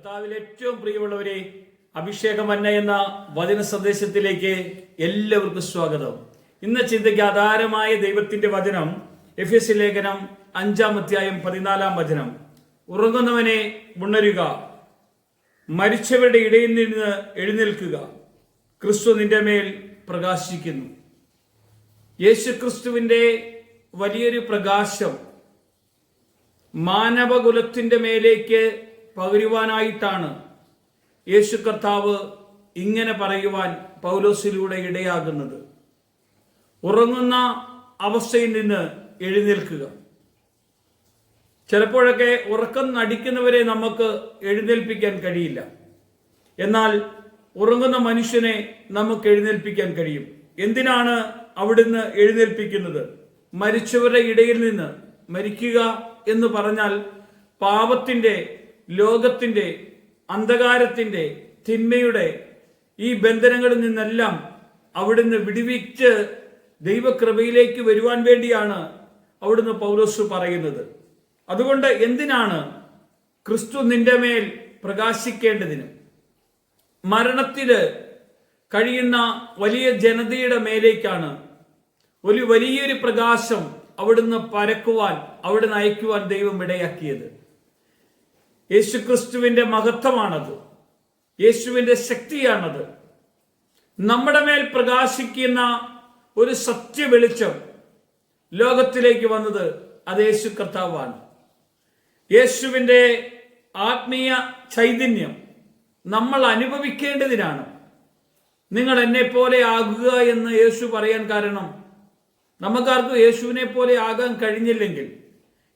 കർത്താവിൽ ഏറ്റവും പ്രിയമുള്ളവരെ, അഭിഷേകമന്ന എന്ന വചന സന്ദേശത്തിലേക്ക് എല്ലാവർക്കും സ്വാഗതം. ഇന്ന് ചിന്തയ്ക്ക് ആധാരമായ ദൈവത്തിന്റെ വചനം എഫെസ്യ ലേഖനം 5-ാം അധ്യായം 14-ാം വചനം. ഉറങ്ങുന്നവനെ ഉണരുക, മരിച്ചവരുടെ ഇടയിൽ നിന്ന് എഴുന്നേൽക്കുക, ക്രിസ്തു നിന്റെ മേൽ പ്രകാശിക്കുന്നു. യേശു ക്രിസ്തുവിന്റെ വലിയൊരു പ്രകാശം മാനവകുലത്തിന്റെ മേലേക്ക് പകരുവാനായിട്ടാണ് യേശു കർത്താവ് ഇങ്ങനെ പറയുവാൻ പൗലോസിലൂടെ ഇടയാകുന്നത്. ഉറങ്ങുന്ന അവസ്ഥയിൽ നിന്ന് എഴുന്നേൽക്കുക. ചിലപ്പോഴൊക്കെ ഉറക്കം നടിക്കുന്നവരെ നമുക്ക് എഴുന്നേൽപ്പിക്കാൻ കഴിയില്ല. എന്നാൽ ഉറങ്ങുന്ന മനുഷ്യനെ നമുക്ക് എഴുന്നേൽപ്പിക്കാൻ കഴിയും. എന്തിനാണ് അവിടുന്ന് എഴുന്നേൽപ്പിക്കുന്നത്? മരിച്ചവരുടെ ഇടയിൽ നിന്ന്. മരിക്കുക എന്ന് പറഞ്ഞാൽ പാപത്തിന്റെ, ലോകത്തിന്റെ, അന്ധകാരത്തിന്റെ, തിന്മയുടെ ഈ ബന്ധനങ്ങളിൽ നിന്നെല്ലാം അവിടുന്ന് വിടുവിച്ച് ദൈവകൃപയിലേക്ക് വരുവാൻ വേണ്ടിയാണ് അവിടുന്ന് പൗലോസ് പറയുന്നത്. അതുകൊണ്ട് എന്തിനാണ്? ക്രിസ്തു നിന്റെ മേൽ പ്രകാശിക്കേണ്ടതിന്. മരണത്തില് കഴിയുന്ന വലിയ ജനതയുടെ മേലേക്കാണ് ഒരു വലിയൊരു പ്രകാശം അവിടുന്ന് പരക്കുവാൻ, അവിടുന്ന് അയക്കുവാൻ ദൈവം ഇടയാക്കിയത്. യേശുക്രിസ്തുവിന്റെ മഹത്വമാണത്, യേശുവിന്റെ ശക്തിയാണത്. നമ്മുടെ മേൽ പ്രകാശിക്കുന്ന ഒരു സത്യ വെളിച്ചം ലോകത്തിലേക്ക് വന്നത് അത് യേശു കർത്താവാണ്. യേശുവിന്റെ ആത്മീയ ചൈതന്യം നമ്മൾ അനുഭവിക്കേണ്ടതിനാണ്. നിങ്ങൾ എന്നെ പോലെ ആകുക എന്ന് യേശു പറയാൻ കാരണം, നമുക്കാർക്കും യേശുവിനെ പോലെ ആകാൻ കഴിഞ്ഞില്ലെങ്കിൽ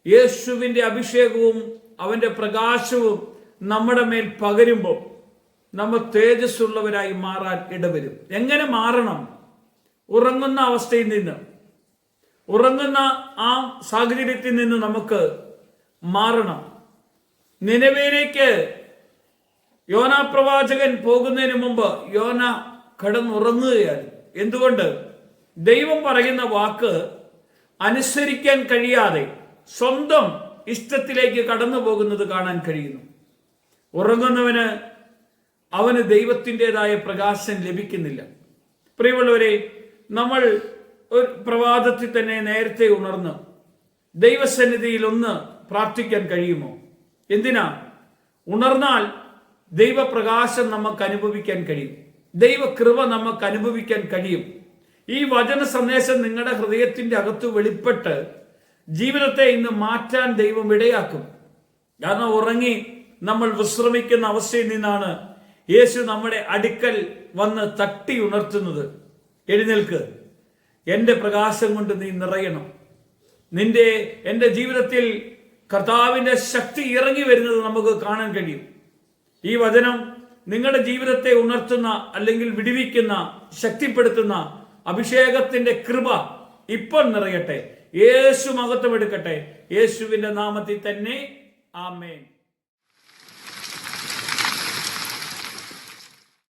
യേശുവിന്റെ അഭിഷേകവും അവന്റെ പ്രകാശവും നമ്മുടെ മേൽ പകരുമ്പോൾ നമ്മൾ തേജസ്സുള്ളവരായി മാറാൻ ഇടവരും. എങ്ങനെ മാറണം? ഉറങ്ങുന്ന അവസ്ഥയിൽ നിന്ന്, ഉറങ്ങുന്ന ആ സാഹചര്യത്തിൽ നിന്ന് നമുക്ക് മാറണം. നിനവേലേക്ക് യോന പ്രവാചകൻ പോകുന്നതിന് മുമ്പ് യോന കിടന്നുറങ്ങുകയാണ്. എന്തുകൊണ്ട്? ദൈവം പറയുന്ന വാക്ക് അനുസരിക്കാൻ കഴിയാതെ സ്വന്തം ഇഷ്ടത്തിലേക്ക് കടന്നു പോകുന്നത് കാണാൻ കഴിയുന്നു. ഉറങ്ങുന്നവന് അവന് ദൈവത്തിൻ്റെതായ പ്രകാശം ലഭിക്കുന്നില്ല. പ്രിയമുള്ളവരെ, നമ്മൾ ഒരു പ്രഭാതത്തിൽ തന്നെ നേരത്തെ ഉണർന്ന് ദൈവസന്നിധിയിൽ ഒന്ന് പ്രാർത്ഥിക്കാൻ കഴിയുമോ? എന്തിനാ? ഉണർന്നാൽ ദൈവപ്രകാശം നമുക്ക് അനുഭവിക്കാൻ കഴിയും, ദൈവകൃപ നമുക്ക് അനുഭവിക്കാൻ കഴിയും. ഈ വചന സന്ദേശം നിങ്ങളുടെ ഹൃദയത്തിന്റെ അകത്ത് വെളിപ്പെട്ട് ജീവിതത്തെ ഇന്ന് മാറ്റാൻ ദൈവം ഇടയാക്കും. കാരണം ഉറങ്ങി നമ്മൾ വിശ്രമിക്കുന്ന അവസ്ഥയിൽ നിന്നാണ് യേശു നമ്മുടെ അടുക്കൽ വന്ന് തട്ടി ഉണർത്തുന്നത്. എഴുന്നേൽക്ക്, എൻ്റെ പ്രകാശം കൊണ്ട് നീ നിറയണം. എൻ്റെ ജീവിതത്തിൽ കർത്താവിന്റെ ശക്തി ഇറങ്ങി വരുന്നത് നമുക്ക് കാണാൻ കഴിയും. ഈ വചനം നിങ്ങളുടെ ജീവിതത്തെ ഉണർത്തുന്ന, അല്ലെങ്കിൽ വിടുവിക്കുന്ന, ശക്തിപ്പെടുത്തുന്ന അഭിഷേകത്തിന്റെ കൃപ ഇപ്പോൾ നിറയട്ടെ. യേശു മഹത്വം എടുക്കട്ടെ. യേശുവിന്റെ നാമത്തിൽ തന്നെ. ആമേൻ.